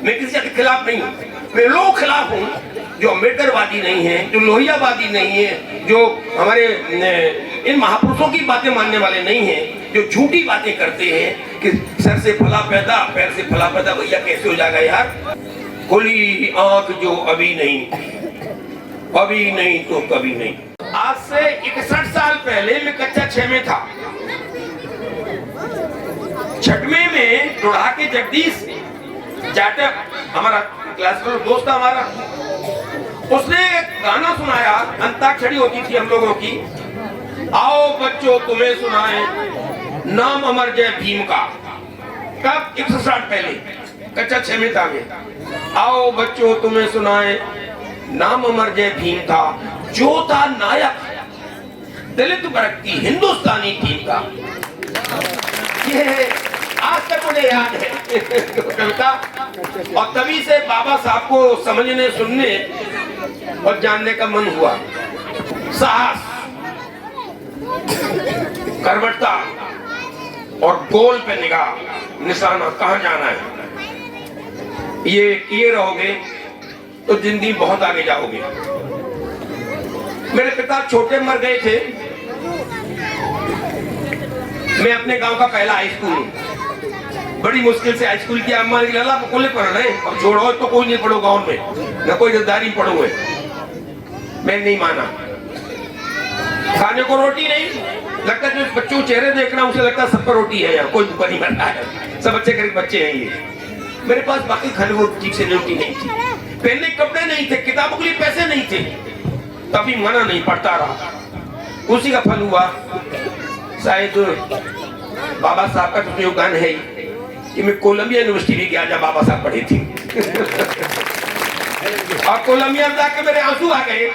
मैं किसी के खिलाफ नहीं हूँ, मैं लोगों के खिलाफ हूँ जो अम्बेडकरवादी नहीं है, जो लोहियावादी नहीं है, जो हमारे इन महापुरुषों की बातें मानने वाले नहीं हैं, जो झूठी बातें करते हैं कि सर से फला पैदा पैर से फला पैदा। भैया कैसे हो जाएगा यार? खुली आंख जो अभी नहीं तो कभी नहीं। आज से 61 साल पहले मैं कक्षा 6 में था। 6वीं में टोढ़ा के जगदीश जाटव हमारा क्लासमेट दोस्त हमारा, उसने एक गाना सुनाया, अंताक्षरी होती थी हम लोगों की। आओ बच्चों तुम्हें सुनाए नाम अमर जय भीम का। कब? 160 पहले, कक्षा 6 में था मैं। आओ बच्चों तुम्हें सुनाए नाम अमर जय भीम था, जो था नायक दलित वर्ग की हिंदुस्तानी टीम का। ये आज तक मुझे याद है कविता। और तभी से बाबा साहब को समझने, सुनने और जानने का मन हुआ। साहस, करवटता और गोल पे निगाह, निशाना, कहां जाना है, ये किए रहोगे तो जिंदगी बहुत आगे जाओगे। मेरे पिता छोटे मर गए थे। मैं अपने गांव का पहला हाई स्कूल, बड़ी मुश्किल से हाई स्कूल किया। अम्मा ने लला कोले पढ़ रहे और छोड़ो तो कोई नहीं पढ़ो गांव में, न कोई जद्दारी पढ़ो है। मैं नहीं माना। खाने को रोटी नहीं, लगता जो बच्चों को चेहरे देखना उसे लगता सब पर रोटी है यार, कोई भूखा नहीं मरता है, सब अच्छे गरीब बच्चे हैं ये। मेरे पास बाकी खाने को ठीक से रोटी नहीं थी, पहनने कपड़े नहीं थे, किताबों के लिए पैसे नहीं थे। तभी मना नहीं, पढ़ता रहा। उसी का फल हुआ शायद बाबा साहब का तो योगदान है कि मैं कोलंबिया यूनिवर्सिटी भी गया जब बाबा साहब पढ़े थे। और कोलंबिया में जाकर मेरे आंसू आ गए,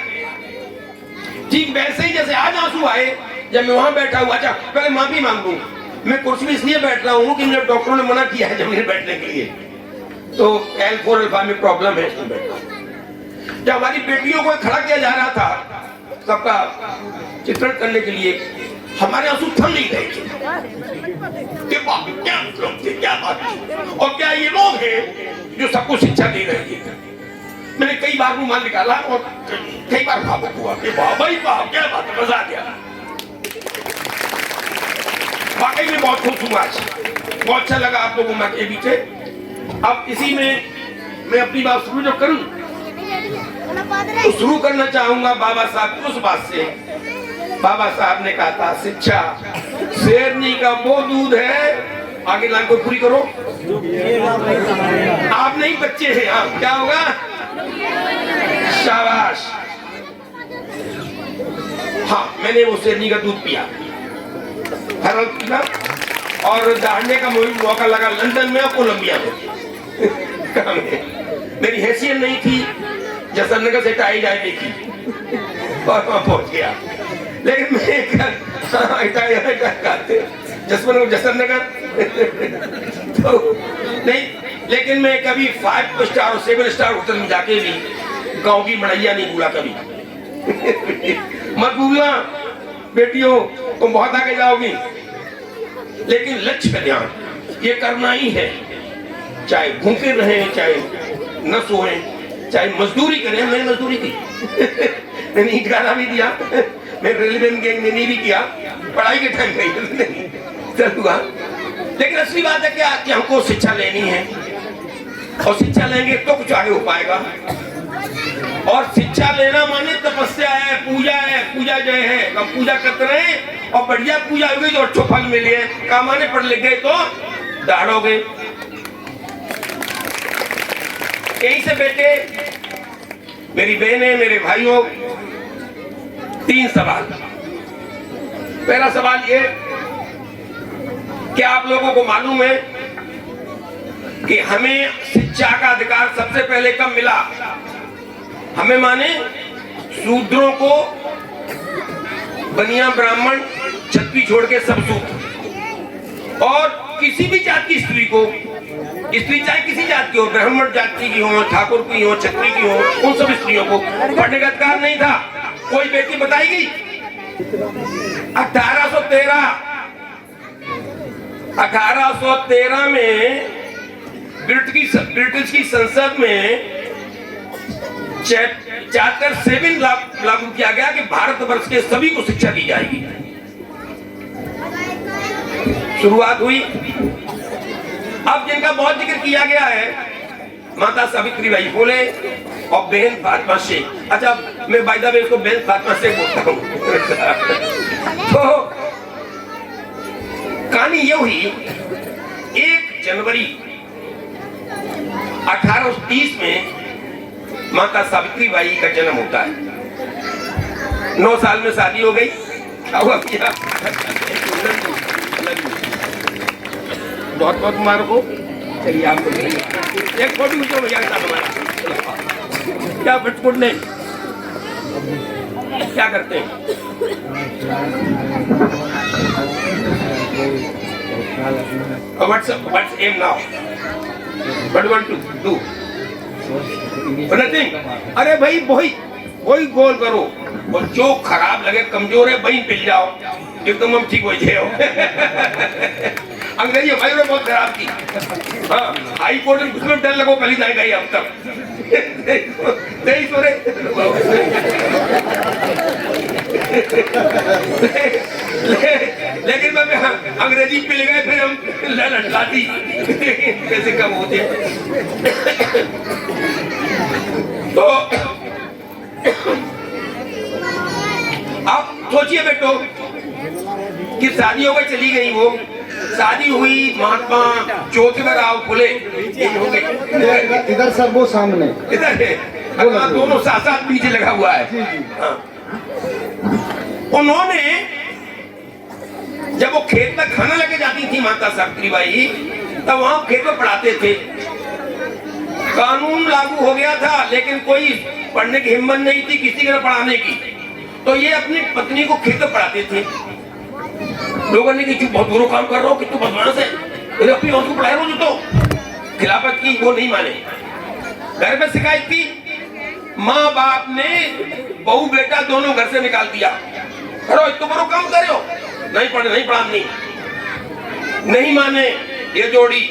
ठीक वैसे ही जैसे आज आंसू आए जब मैं वहां बैठा हुआ। अच्छा पहले माफी मांगू, मैं कुर्सी में इसलिए बैठ रहा हूँ कि मुझे डॉक्टरों ने मना किया है जमीन बैठने के लिए, तो L4 अल्फा में प्रॉब्लम है, इसमें बैठा। जब हमारी बेटियों को खड़ा किया जा रहा था सबका चित्रण करने के लिए, हमारे आंसू थम नहीं रहे थे। क्या लोग थे, क्या बात थी, और क्या ये लोग हैं जो सबको शिक्षा दे रहे थे। मैंने कई बार रुमाल निकाला और कई बार भावुक हुआ कि बाबा ही बाप, क्या बात, मजा आ गया। वाकई में बहुत खुश हूँ आज, बहुत अच्छा लगा आप लोगों के पीछे। अब इसी में मैं अपनी बात शुरू जो करूं तो शुरू करना चाहूंगा बाबा साहब की उस बात से। बाबा साहब ने कहा था शिक्षा शेरनी का वो दूध है। आगे लाइन को पूरी करो। आप नहीं बच्चे हैं, आप क्या होगा? शाबाश। हाँ, मैंने वो शेरनी का दूध पिया, हर वक्त पिया, और दहाड़ने का मौका लगा लंदन में और कोलंबिया में। मेरी हैसियत नहीं थी जसनगर से टाई जाए देखी और वहां पहुंच गया, लेकिन मैं जसनगर तो नहीं, लेकिन मैं कभी 5 स्टार और 7 स्टार होटल में जाके भी गांव की मड़ैया नहीं भूला कभी। मत भूलना बेटियों, तुम बहुत आगे जाओगी, लेकिन लक्ष्य पे ध्यान ये करना ही है। चाहे भूखे रहें, चाहे न सोएं, चाहे मजदूरी करें। मैंने मजदूरी की मैंने ईंट गाना भी दिया, मैं रेलवे गैंग में नहीं भी किया, पढ़ाई के टाइम नहीं चल हुआ। लेकिन असली बात है क्या कि हमको शिक्षा लेनी है, और शिक्षा लेंगे तो कुछ आगे हो पाएगा। और शिक्षा लेना माने तपस्या है, पूजा है, पूजा जो है हम पूजा करते रहे और बढ़िया पूजा होगी तो अच्छे फल मिले। काम आने पढ़ लिख गए तो दहाड़ोगे। यहीं से बेटे, मेरी बहनें, मेरे भाइयों, 3 सवाल। पहला सवाल ये, क्या आप लोगों को मालूम है कि हमें शिक्षा का अधिकार सबसे पहले कब मिला? हमें माने शूद्रों को, बनिया ब्राह्मण, क्षत्रिय छोड़ के सब शूद्र, और किसी भी जात की स्त्री को, स्त्री चाहे किसी जात की हो, ब्राह्मण जाति की हो, ठाकुर की हो, क्षत्रिय की हो, उन सब स्त्रियों को पढ़ने का अधिकार नहीं था। कोई बेटी बताएगी? 1813 में ब्रिटिश की संसद में चार्टर 7 लागू किया गया कि भारतवर्ष के सभी को शिक्षा दी जाएगी। शुरुआत हुई। अब जिनका बहुत जिक्र किया गया है, माता सावित्री बाई फुले और बहन फातिमा शेख। अच्छा, मैं बाय द वे इसको बहन फातिमा शेख बोलता हूँ। तो कहानी ये हुई, 1 जनवरी 1830 में माता सावित्री बाई का जन्म होता है। 9 साल में शादी हो गई। क्या हुआ भैया? बहुत बहुत मुबारक हो। चलिए आपको एक फोटो खींचो भैया के साथ हमारा। क्या बिटकुट नहीं, क्या करते हैं? What's aim now? What do you want to do? Nothing. अरे भाई वही गोल करो, और जो खराब लगे, कमजोर है, वही पिल जाओ, एकदम हम ठीक हो जाए। अंग्रेजी भाई ने बहुत खराब की। हाँ, हाई कोर्ट में उसमें डर लगो, पहली नहीं गई अब तक। नहीं सो रहे। लेकिन मैं अंग्रेजी पिल गए, फिर हम लड़ाती कैसे कम होते हैं। तो आप सोचिए बेटो कि शादी हो गई, चली गई वो। शादी हुई, महात्मा ज्योतिबा फुले हो गई। इधर सर वो सामने, इधर है, दोनों साथ साथ पीछे लगा हुआ है। हाँ। उन्होंने जब वो खेत में खाना लेके जाती थी माता सावित्री बाई, तब वहां खेत में पढ़ाते थे। कानून लागू हो गया था, लेकिन कोई पढ़ने की हिम्मत नहीं थी किसी को पढ़ाने की, तो ये अपनी पत्नी को खेत में पढ़ाते थे। लोगों ने कहा बहुत बुरा काम कर रहा हो, कि तू बदमाश है, अपनी औरत को पढ़ाए रोज। तो खिलाफत की, वो नहीं माने। घर में शिकायत की, माँ बाप ने बहू बेटा दोनों घर से निकाल दिया। अरे इतना बड़ा काम कर रहे हो, नहीं पढ़े, नहीं पढ़ानी, नहीं माने ये जोड़ी।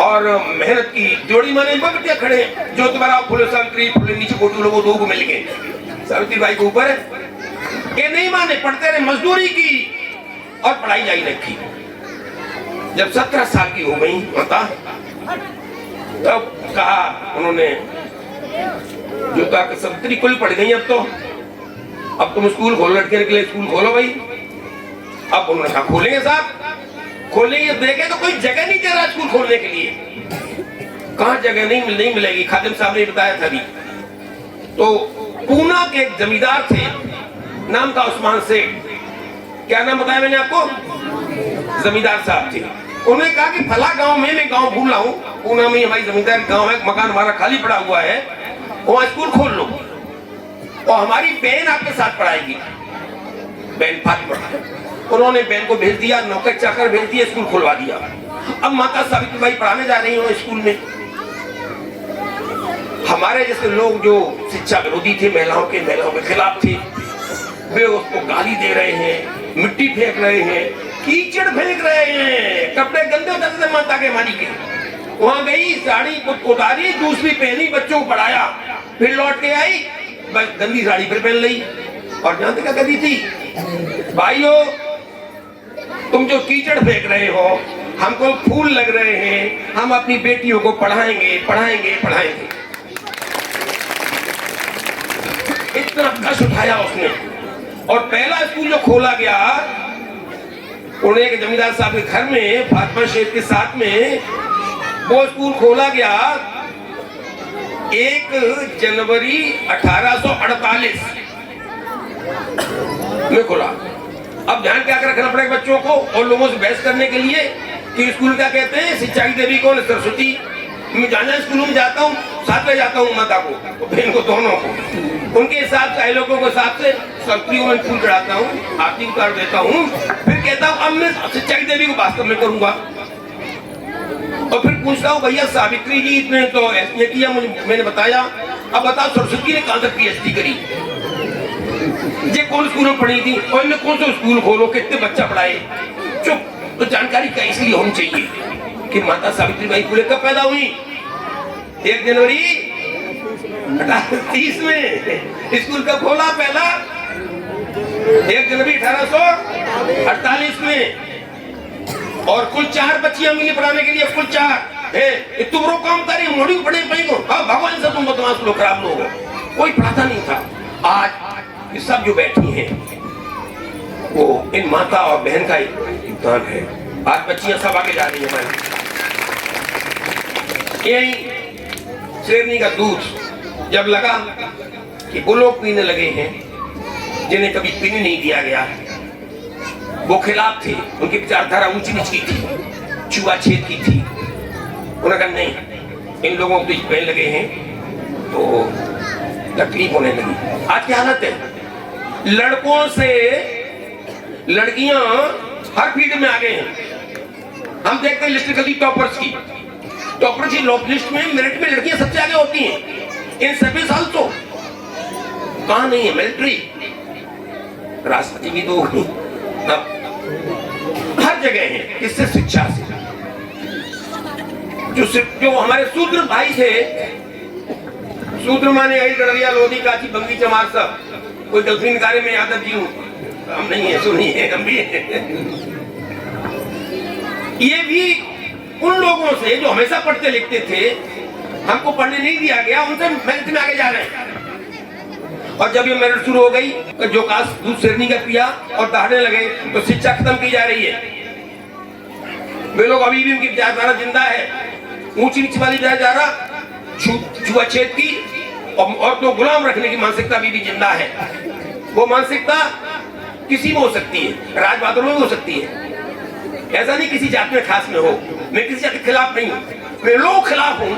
और मेहनत की जोड़ी माने बगटिया खड़े, ज्योतिबा फुले सावित्री फुले नीचे कोटू लोगों दो को मिल गए, सावित्री बाई के ऊपर ये नहीं माने, पढ़ते रहे, मजदूरी की और पढ़ाई जारी रखी। जब 17 साल की हो गई माता, तब कहा उन्होंने, जो कहा सावित्री कुल पढ़ गई, अब तुम स्कूल खोलो, लड़के के लिए स्कूल खोलो भाई। अब उन्होंने कहा खोलेंगे साहब, खोलेंगे। देखे तो कोई जगह नहीं दे रहा स्कूल खोलने के लिए। कहाँ जगह नहीं मिलेगी, खादिम साहब ने बताया था अभी। तो पूना के एक जमींदार थे, नाम था उस्मान सेठ। क्या नाम बताया मैंने आपको? जमींदार साहब थे। उन्होंने कहा कि फला गांव में, मैं गांव भूल रहा हूँ, पूना में हमारी जमींदार गांव है, मकान हमारा खाली पड़ा हुआ है, वहां स्कूल खोल लो और हमारी बहन आपके साथ पढ़ाएगी, बहन फातिमा। उन्होंने बहन को भेज दिया, नौकर चाकर भेज दिया, स्कूल खुलवा दिया। अब माता सावित्री बाई पढ़ाने जा रही हो स्कूल में। हमारे जैसे लोग जो शिक्षा विरोधी थे, महिलाओं के खिलाफ थे, वे उसको गाली दे रहे हैं, मिट्टी फेंक रहे हैं, कीचड़ फेंक रहे हैं, कपड़े गंदे उतरते माता के मानी के। वहां गई, साड़ी उतारी, दूसरी पहनी, बच्चों को पढ़ाया, फिर लौट के आई, बस गंदी साड़ी फिर पहन ली। और जानते क्या कहती थी? भाइयों, तुम जो कीचड़ फेंक रहे हो, हमको फूल लग रहे हैं, हम अपनी बेटियों को पढ़ाएंगे पढ़ाएंगे पढ़ाएंगे। इतना कष्ट उठाया उसने। और पहला स्कूल जो खोला गया, उन्हें एक जमींदार साहब के घर में फातिमा शेख के साथ में वो स्कूल खोला गया 1 जनवरी 1848 में खुला। अब ध्यान क्या रखना पड़ेगा बच्चों को और लोगों से बहस करने के लिए कि स्कूल क्या कहते हैं, शिक्षा की देवी कौन है? सरस्वती। मैं जहाँ स्कूलों में जाता हूँ, साथ में जाता हूँ माता को, बहन को, दोनों को, उनके हिसाब से, लोगों के हिसाब से सरस्वती में फूल चढ़ाता हूँ, आरती उतार देता हूँ, फिर कहता हूँ अब मैं शिक्षा की देवी को वास्तव में करूंगा। और फिर पूछता हूँ, भैया सावित्री जी इतने तो ऐसे किया, मुझे मैंने बताया, अब बताओ सरस्वती ने कहाँ तक PhD करी, ये कौन स्कूल में पढ़ी थी, और इन्हें कौन सा स्कूल खोलो, कितने बच्चा पढ़ाए? चुप। तो जानकारी का इसलिए होनी चाहिए कि माता सावित्रीबाई फुले कब पैदा हुई? 1 जनवरी 1830 में। स्कूल कब खोला पहला? 1 जनवरी 1848 में। और कुल 4 बच्चियां मिली पढ़ाने के लिए, कुल 4 है। तुम लोग काम करे मोड़ी पढ़े पाई को, हाँ भगवान से तुम बदमाश लोग, खराब लोग हो, कोई पढ़ाता नहीं था। आज ये सब जो बैठी हैं वो इन माता और बहन का योगदान है। आज बच्चियां सब आगे जा रही है हमारी। यही शेरनी का दूध जब लगा कि वो लोग पीने लगे हैं जिन्हें कभी पीने नहीं दिया गया, वो खिलाफ थे, उनकी विचारधारा ऊंची नीची थी, छुआछूत की थी। उन्होंने कहा नहीं, इन लोगों को तो पहन लगे हैं तो तकलीफ होने लगी। आज की हालत है, लड़कों से लड़कियां हर फील्ड में आगे हैं। हम देखते हैं लिस्ट कभी टॉपर्स की लिस्ट में, मेरिट में लड़कियां सबसे आगे होती हैं। इन सभी साल तो कहां नहीं है मिलिट्री, राष्ट्रपति भी तो हर जगह है। किससे? शिक्षा से। जो हमारे शूद्र भाई थे, शूद्र माने आई गड़रिया लोधी काची बंगी चमार सब, कोई दक्षिण कार्य में यादव जी हूं, हम नहीं है, सुनिए हम भी है। ये भी उन लोगों से जो हमेशा पढ़ते लिखते थे, हमको पढ़ने नहीं दिया गया, उनसे मेरिट में आगे जा रहे हैं। और जब ये मेरिट शुरू हो गई तो जो काश दूध शेरनी का पिया और दहाड़ने लगे तो शिक्षा खत्म की जा रही है। वे लोग अभी भी उनकी विचारधारा जिंदा है, ऊंची नीची वाली विचारधारा, छुआछूत की और तो गुलाम रखने की मानसिकता अभी भी जिंदा है। वो मानसिकता किसी में हो सकती है, राज बहादुर में हो सकती है, ऐसा नहीं किसी जात में खास में हो। मैं किसी जात के खिलाफ नहीं हूँ, मैं लोग खिलाफ हूँ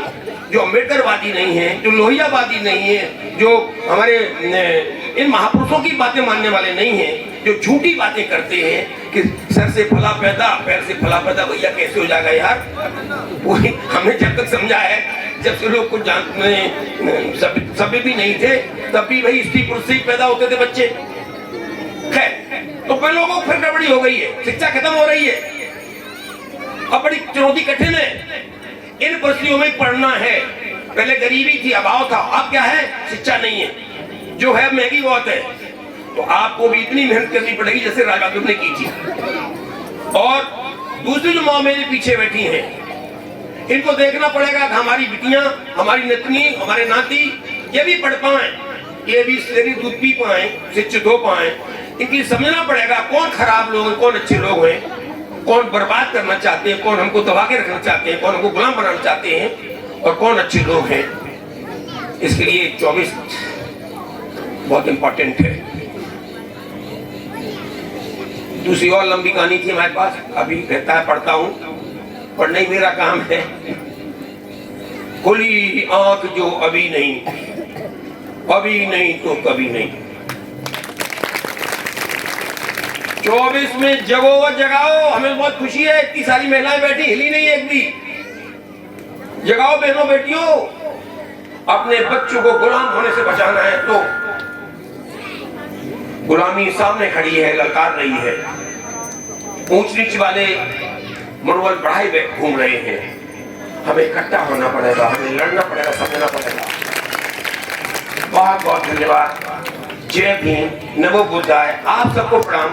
जो अम्बेडकरवादी नहीं है, जो लोहियावादी नहीं है, जो हमारे इन महापुरुषों की बातें मानने वाले नहीं हैं, जो झूठी बातें करते हैं कि सर से फला पैदा पैर से फला पैदा। भैया कैसे हो जाएगा यार? वही हमने जब तक समझा है, जब से लोग कुछ जानते सभ्य भी नहीं थे, तब भी भाई स्त्री पुरुष से ही पैदा होते थे बच्चे। खैर, तो पहले लोगों को फिर गड़बड़ी हो गई है, शिक्षा खत्म हो रही है। अब बड़ी चुनौती कठिन है, इन परिस्थितियों में पढ़ना है। पहले गरीबी थी, अभाव था, अब क्या है? शिक्षा नहीं है, जो है महंगी बहुत है। तो आपको भी इतनी मेहनत करनी पड़ेगी जैसे राजा बहादुर ने की थी। और दूसरी जो माँ मेरे पीछे बैठी हैं, इनको देखना पड़ेगा कि हमारी बिटियां, हमारी नतनी, हमारे नाती ये भी पढ़ पाए, ये भी शेरनी दूध पी पाए, शिक्षित हो पाए। इनकी समझना पड़ेगा कौन खराब लोग हैं, कौन अच्छे लोग हैं, कौन बर्बाद करना चाहते हैं, कौन हमको दबा के रखना चाहते हैं, कौन हमको गुलाम बनाना चाहते हैं, और कौन अच्छे लोग हैं। इसके लिए 24 बहुत इंपॉर्टेंट है। दूसरी और लंबी कहानी थी हमारे पास, अभी रहता है, पढ़ता हूँ, पढ़ना ही मेरा काम है। खुली आंख जो अभी नहीं तो कभी नहीं। 24 में जगो व जगाओ। हमें बहुत खुशी है, इतनी सारी महिलाएं बैठी, हिली नहीं एक भी। जगाओ बहनों बेटियों, अपने बच्चों को गुलाम होने से बचाना है तो गुलामी सामने खड़ी है, ललकार रही है। ऊंच नीच वाले मनोबल बढ़ाए घूम रहे हैं। हमें इकट्ठा होना पड़ेगा, हमें लड़ना पड़ेगा, समझना पड़ेगा। बहुत बहुत धन्यवाद। जय भीम, नमो बुद्धाय। आप सबको प्रणाम।